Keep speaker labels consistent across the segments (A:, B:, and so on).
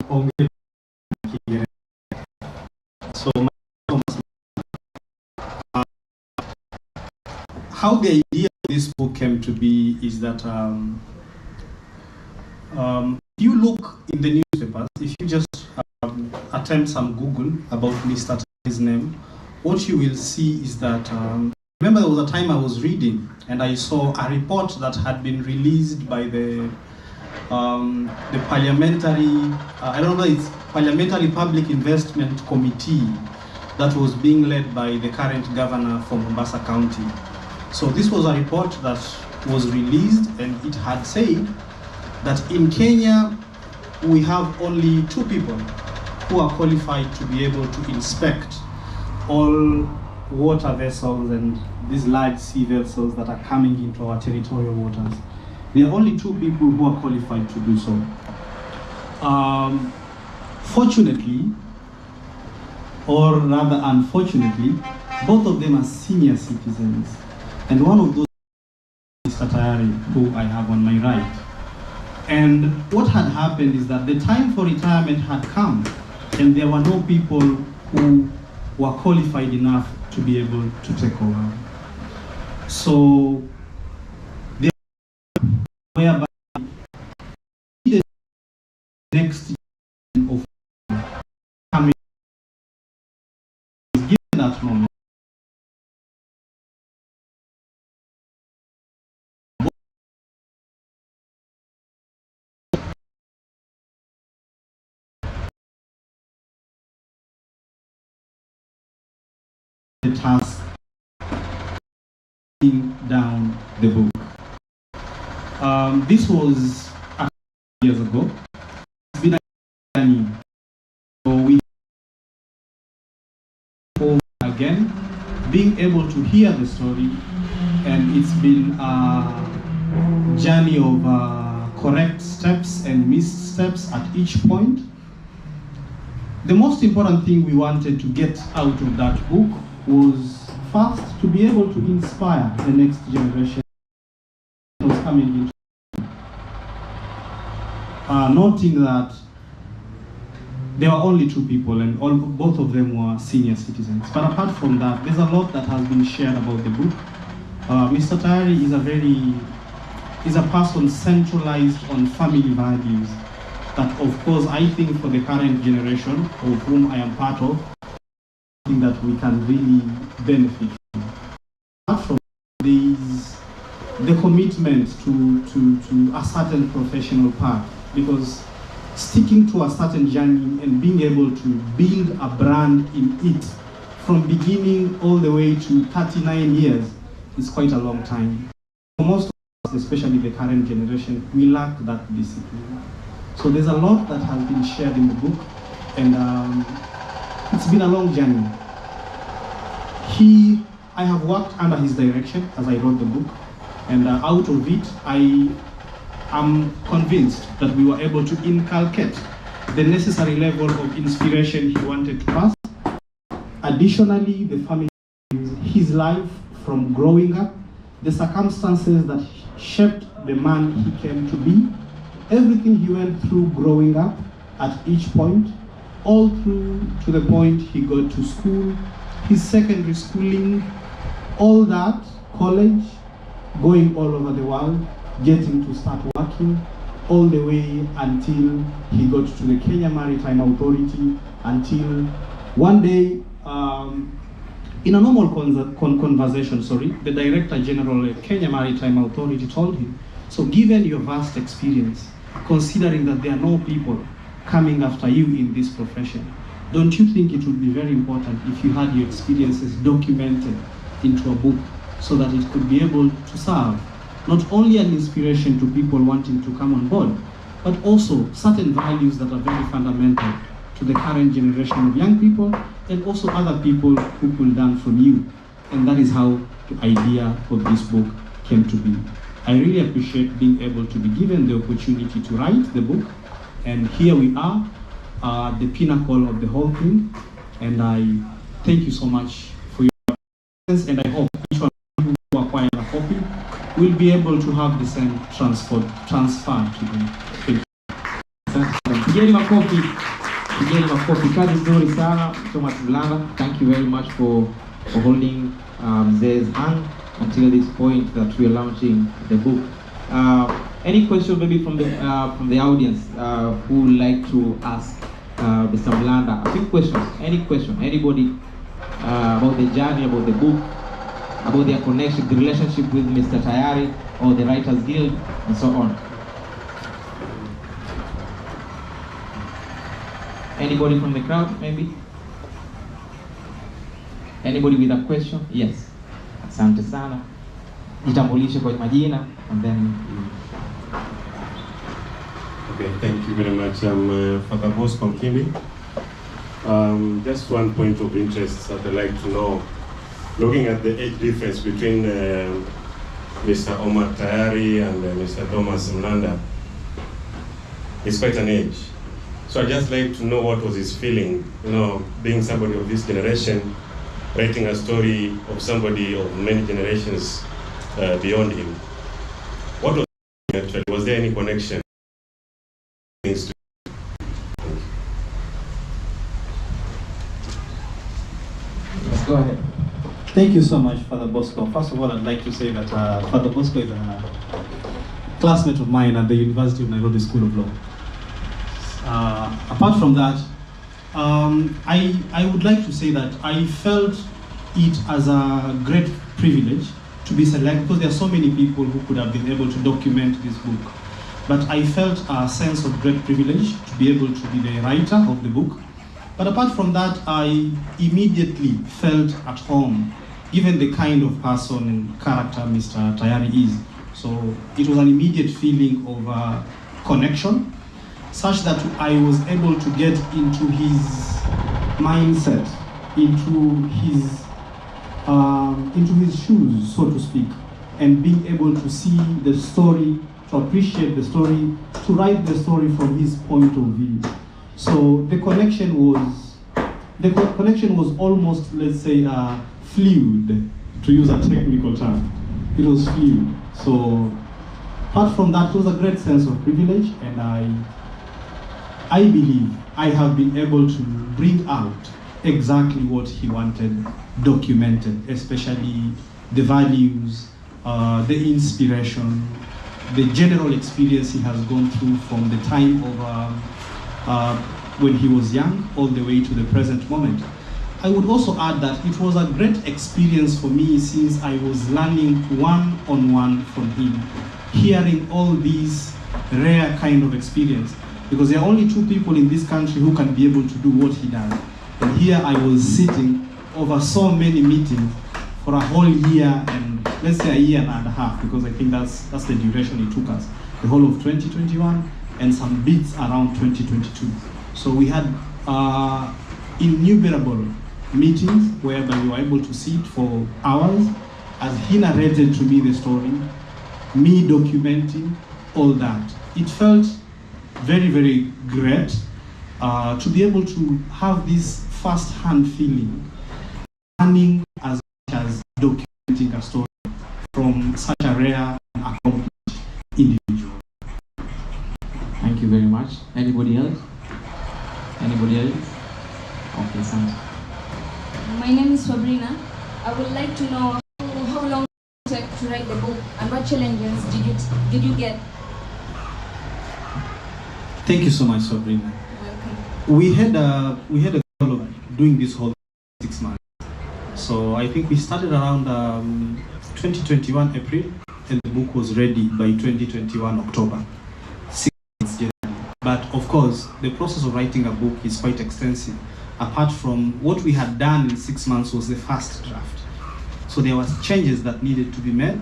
A: So how the idea of this book came to be is that if you look in the newspapers, if you just attempt some Google about Mr. Tayari's name, what you will see is that remember there was a time I was reading and I saw a report that had been released by the parliamentary, I don't know, it's Parliamentary Public Investment Committee that was being led by the current governor from Mombasa County. So this was a report that was released and it had said that in Kenya we have only 2 people who are qualified to be able to inspect all water vessels and these large sea vessels that are coming into our territorial waters. There are only 2 people who are qualified to do so. Fortunately, or rather unfortunately, both of them are senior citizens. And one of those is Mr. Tayari, who I have on my right. And what had happened is that the time for retirement had come, and there were no people who were qualified enough to be able to take over. So, whereby the next of coming is given that moment. The task down the book. This was years ago. It's been a journey. So we over again, being able to hear the story, and it's been a journey of correct steps and missteps at each point. The most important thing we wanted to get out of that book was first to be able to inspire the next generation that was coming into noting that there were only 2 people and both of them were senior citizens. But apart from that, there's a lot that has been shared about the book. Mr. Tayari is a person centralized on family values that, of course, I think for the current generation of whom I am part of, that we can really benefit from. Apart from these, the commitment to a certain professional path, because sticking to a certain journey and being able to build a brand in it from beginning all the way to 39 years is quite a long time. For most of us, especially the current generation, we lack that discipline. So there's a lot that has been shared in the book, and it's been a long journey. I have worked under his direction as I wrote the book, and out of it, I am convinced that we were able to inculcate the necessary level of inspiration he wanted to pass. Additionally, the family, his life from growing up, the circumstances that shaped the man he came to be, everything he went through growing up at each point, all through to the point he got to school, his secondary schooling, all that, college, going all over the world, getting to start working, all the way until he got to the Kenya Maritime Authority, until one day, in a normal conversation, the Director General of Kenya Maritime Authority told him, so given your vast experience, considering that there are no people coming after you in this profession, don't you think it would be very important if you had your experiences documented into a book so that it could be able to serve not only an inspiration to people wanting to come on board, but also certain values that are very fundamental to the current generation of young people and also other people who could learn from you. And that is how the idea of this book came to be. I really appreciate being able to be given the opportunity to write the book, and here we are, the pinnacle of the whole thing, and I thank you so much for your presence, and I hope each one of you who acquire a copy will be able to have the same transfer to them. Thank you.
B: Pigeni makofi. Pigeni makofi. Kazi nzuri sana. Thomas Mlanga, thank you very much for holding Ze's hand until this point that we are launching the book. Any question maybe from the audience who would like to ask Mr. Mlanga a few questions? Any question? Anybody about the journey, about the book, about their connection, the relationship with Mr. Tayari or the Writers Guild, and so on? Anybody from the crowd, maybe? Anybody with a question? Yes. Asante sana. Jitambulishe kwa majina and then.
C: Okay, thank you very much. I'm Father Bosco Mkimbi. Just one point of interest that I'd like to know. Looking at the age difference between Mr. Omar Tayari and Mr. Thomas Mlanda, it's quite an age. So I'd just like to know what was his feeling, being somebody of this generation, writing a story of somebody of many generations beyond him. What was it actually? Was there any connection? Let's
B: go ahead.
A: Thank you so much, Father Bosco. First of all, I'd like to say that Father Bosco is a classmate of mine at the University of Nairobi School of Law. Apart from that, I would like to say that I felt it as a great privilege to be selected, because there are so many people who could have been able to document this book. But I felt a sense of great privilege to be able to be the writer of the book. But apart from that, I immediately felt at home, given the kind of person and character Mr. Tayari is. So it was an immediate feeling of connection, such that I was able to get into his mindset, into his shoes, so to speak, and being able to see the story, to appreciate the story, to write the story from his point of view. So the connection was almost, let's say, fluid, to use a technical term. It was fluid. So apart from that, it was a great sense of privilege, and I believe I have been able to bring out exactly what he wanted documented, especially the values, the inspiration, the general experience he has gone through from the time of when he was young all the way to the present moment. I would also add that it was a great experience for me, since I was learning one-on-one from him, hearing all these rare kind of experience, because there are only two people in this country who can be able to do what he does. And here I was sitting over so many meetings for a whole year, and let's say a year and a half, because I think that's the duration it took us, the whole of 2021 and some bits around 2022. So we had innumerable meetings whereby we were able to sit for hours as he narrated to me the story, me documenting all that. It felt very, very great to be able to have this first-hand feeling, learning as much as documenting a story from such a rare and accomplished individual.
B: Thank you very much. Anybody else? Anybody else? Okay, Santa.
D: My name is Sabrina. I would like to know how long it took to write the book, and what challenges did you get?
A: Thank you so much, Sabrina.
D: Welcome.
A: We had a goal of doing this whole 6 months. So I think we started around 2021 April, and the book was ready by 2021 October. 6 months generally. But of course, the process of writing a book is quite extensive. Apart from what we had done in 6 months was the first draft. So there was changes that needed to be made.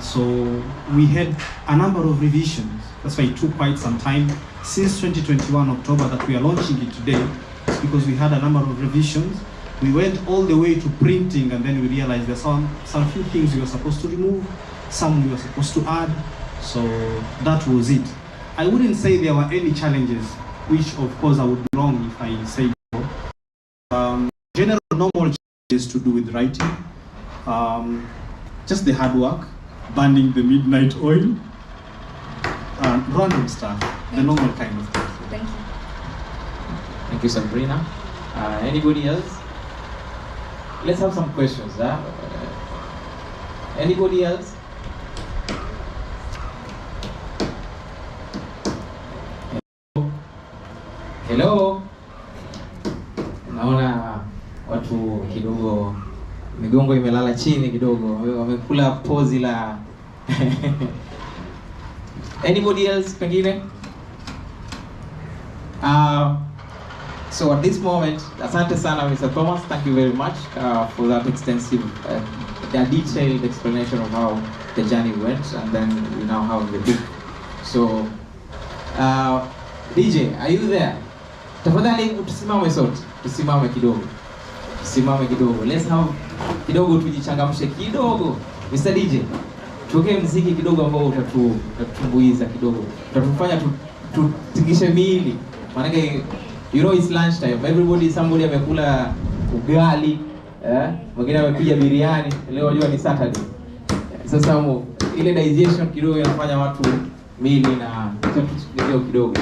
A: So we had a number of revisions. That's why it took quite some time since 2021 October that we are launching it today. It's because we had a number of revisions. We went all the way to printing, and then we realized there's some few things we were supposed to remove, some we were supposed to add. So that was it. I wouldn't say there were any challenges, which of course I would be wrong if I say so. General normal challenges to do with writing. Just the hard work, burning the midnight oil, random stuff, the normal kind of stuff.
D: Thank you.
B: Thank you, Sabrina. Anybody else? Let's have some questions. Anybody else? Hello. Naona watu kidogo migongo imelala chini kidogo, wamekula pozi la anybody else pengine? So at this moment, asante sana Mr. Thomas, thank you very much for that extensive, detailed explanation of how the journey went, and then we now have the book. So, DJ, are you there? Tafadhali tusimame sote, tusimame kidogo. Let's have kidogo tujichangamshe kidogo. Mr. DJ, tuweke muziki kidogo ambao utatutumbuiza kidogo. Utatufanya tutingishe miili. Maana you know it's lunch time. Somebody amekula ugali, mwingine amepiga biriani. Leo unajua ni Saturday. Sasa ile digestion kidogo inafanya watu miili na kidogo.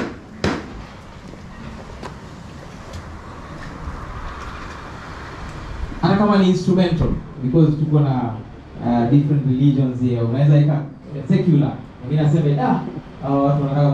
B: Hata kama ni instrumental, because tuko na different religions here. Unaweza ika secular. Mwingine aseme watu wanataka